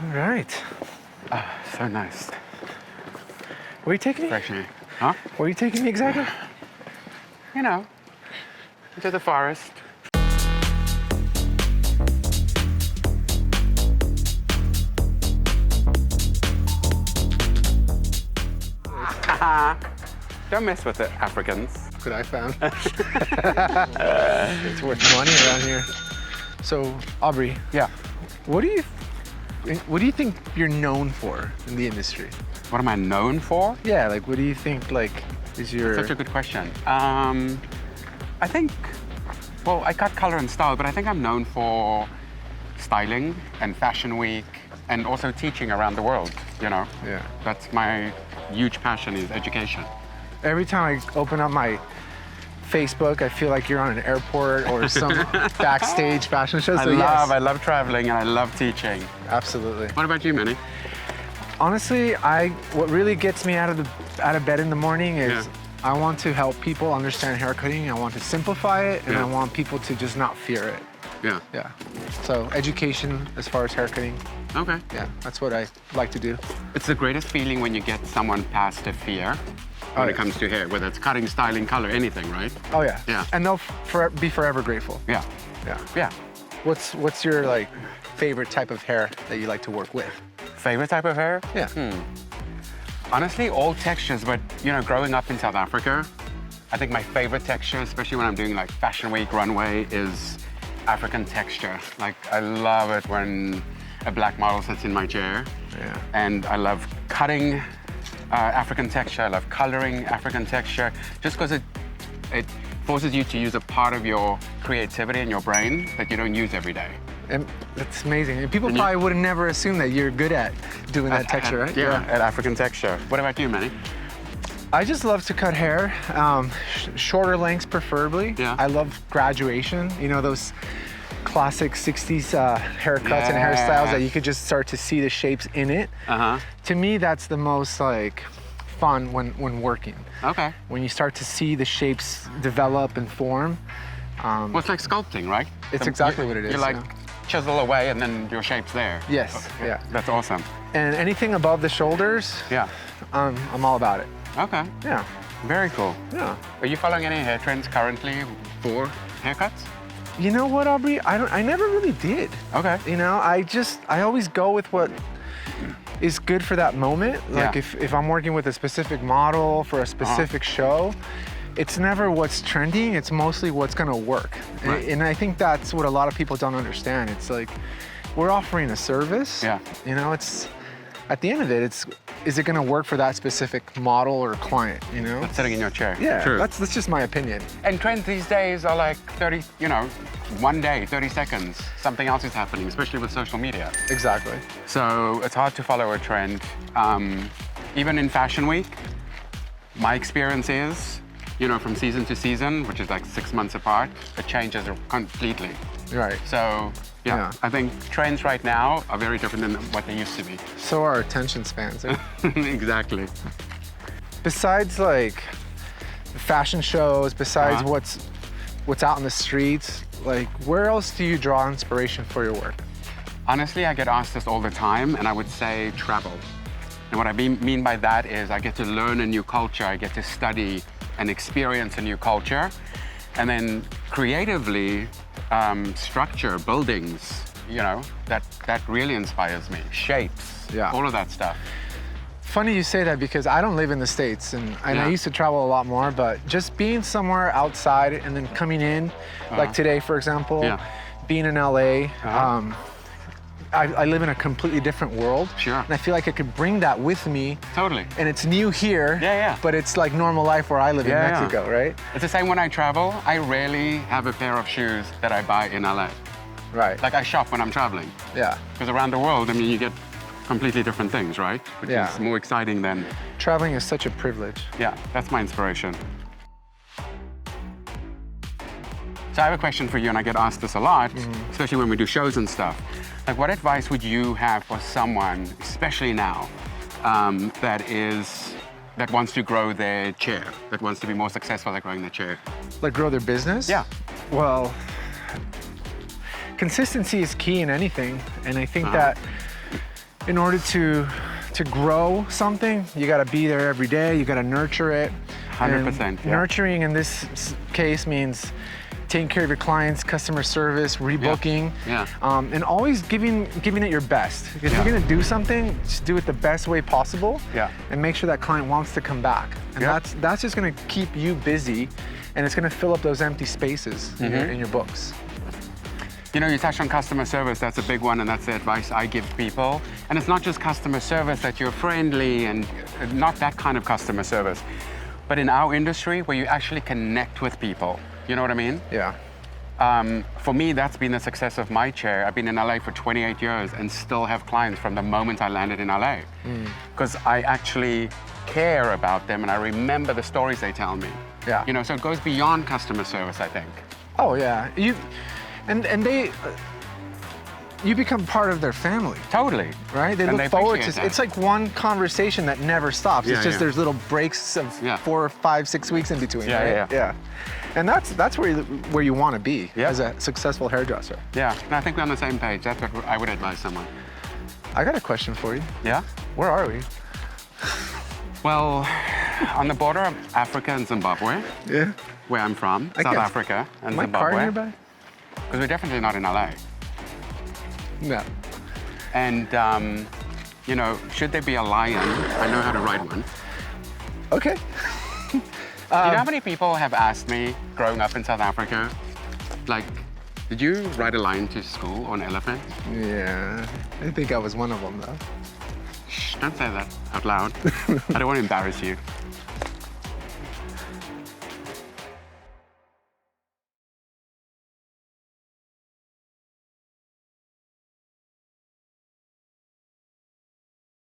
All right. So nice. Where are you taking me? Fresh air. Huh? Where are you taking me exactly? You know, into the forest. Don't mess with the Africans. That's what I found. It's worth money around here. So, Aubrey, Yeah. what do you think you're known for in the industry? What am I known for? Yeah, like what do you think is your... Such a good question. I think, well, I cut color and style, but I think I'm known for styling and fashion week and also teaching around the world, you know? Yeah. That's my huge passion is education. Every time I open up my Facebook, I feel like you're on an airport or some backstage fashion show. So I love traveling and I love teaching. Absolutely. What about you, Manny? Honestly, what really gets me out of bed in the morning is I want to help people understand haircutting. I want to simplify it, and I want people to just not fear it. Yeah. Yeah. So education as far as haircutting. Okay. Yeah, that's what I like to do. It's the greatest feeling when you get someone past a fear when it comes to hair, whether it's cutting, styling, color, anything, right? Oh yeah. Yeah. And they'll be forever grateful. Yeah. Yeah. Yeah. What's your favorite type of hair that you like to work with? Favorite type of hair? Yeah. Honestly, all textures, but you know, growing up in South Africa, I think my favorite texture, especially when I'm doing like Fashion Week runway, is African texture. Like, I love it when a black model sits in my chair. Yeah. And I love cutting African texture. I love coloring African texture, just because it forces you to use a part of your creativity and your brain that you don't use every day. And that's amazing. And people probably would have never assumed that you're good at doing that texture, right? Yeah, at African texture. What about you, Manny? I just love to cut hair, shorter lengths preferably. Yeah. I love graduation. You know, those classic 60s haircuts and hairstyles that you could just start to see the shapes in it. To me, that's the most fun when working. Okay. When you start to see the shapes develop and form. Well, it's like sculpting, right? It's exactly what it is. You chisel away and then your shape's there. Yes, yeah. That's awesome. And anything above the shoulders, Yeah. I'm all about it. Okay. Yeah. Very cool. Yeah. Are you following any hair trends currently for haircuts? You know what, Aubrey? I never really did. Okay. You know, I always go with what is good for that moment. Like if I'm working with a specific model for a specific show, it's never what's trending, it's mostly what's gonna work. Right. And I think that's what a lot of people don't understand. It's like, we're offering a service. Yeah. You know, it's, at the end of it, is it gonna work for that specific model or client, you know? That's sitting in your chair. Yeah, True. that's just my opinion. And trends these days are like 30, you know, one day, 30 seconds, something else is happening, especially with social media. Exactly. So it's hard to follow a trend. Even in Fashion Week, my experience is, you know, from season to season, which is like 6 months apart, it changes completely. Right. So, yeah, I think trends right now are very different than what they used to be. So are attention spans. Exactly. Besides like fashion shows, besides what's out in the streets, like where else do you draw inspiration for your work? Honestly, I get asked this all the time, and I would say travel. And what I mean by that is I get to learn a new culture, I get to study and experience a new culture, and then creatively structure buildings, you know, that really inspires me. Shapes, all of that stuff. Funny you say that because I don't live in the States and I used to travel a lot more, but just being somewhere outside and then coming in, like today, for example, being in LA, I live in a completely different world. Sure. And I feel like I could bring that with me. Totally. And it's new here. But it's like normal life where I live in Mexico, right? It's the same when I travel. I rarely have a pair of shoes that I buy in LA. Right. Like I shop when I'm traveling. Yeah. Because around the world, I mean, you get completely different things, right? Which is more exciting than... Traveling is such a privilege. Yeah, that's my inspiration. So I have a question for you, and I get asked this a lot, especially when we do shows and stuff. Like, what advice would you have for someone, especially now, that wants to grow their chair, that wants to be more successful at growing their chair? Like grow their business? Yeah. Well, consistency is key in anything. And I think that in order to grow something, you got to be there every day. You got to nurture it. 100%. Yeah. Nurturing in this case means taking care of your clients, customer service, rebooking, and always giving it your best. If you're gonna do something, just do it the best way possible, and make sure that client wants to come back. And that's just gonna keep you busy, and it's gonna fill up those empty spaces in your books. You know, you touched on customer service. That's a big one, and that's the advice I give people. And it's not just customer service, that you're friendly and not that kind of customer service, but in our industry where you actually connect with people. You know what I mean? Yeah. For me, that's been the success of my chair. I've been in LA for 28 years and still have clients from the moment I landed in LA. Because I actually care about them and I remember the stories they tell me. Yeah. You know, so it goes beyond customer service, I think. Oh yeah. You become part of their family. Totally. Right? They look forward to it. It's like one conversation that never stops. It's just there's little breaks of 4, 5, 6 weeks in between. Yeah. And that's where you want to be as a successful hairdresser. Yeah, and I think we're on the same page. That's what I would advise someone. I got a question for you. Yeah? Where are we? Well, on the border of Africa and Zimbabwe. Yeah. Where I'm from, South Africa and my Zimbabwe. Car nearby? Because we're definitely not in LA. No. And, you know, should there be a lion, I know how to ride one. Okay. You know how many people have asked me, growing up in South Africa, like, did you ride a lion to school or an elephant? Yeah, I think I was one of them, though. Shh, don't say that out loud. I don't want to embarrass you.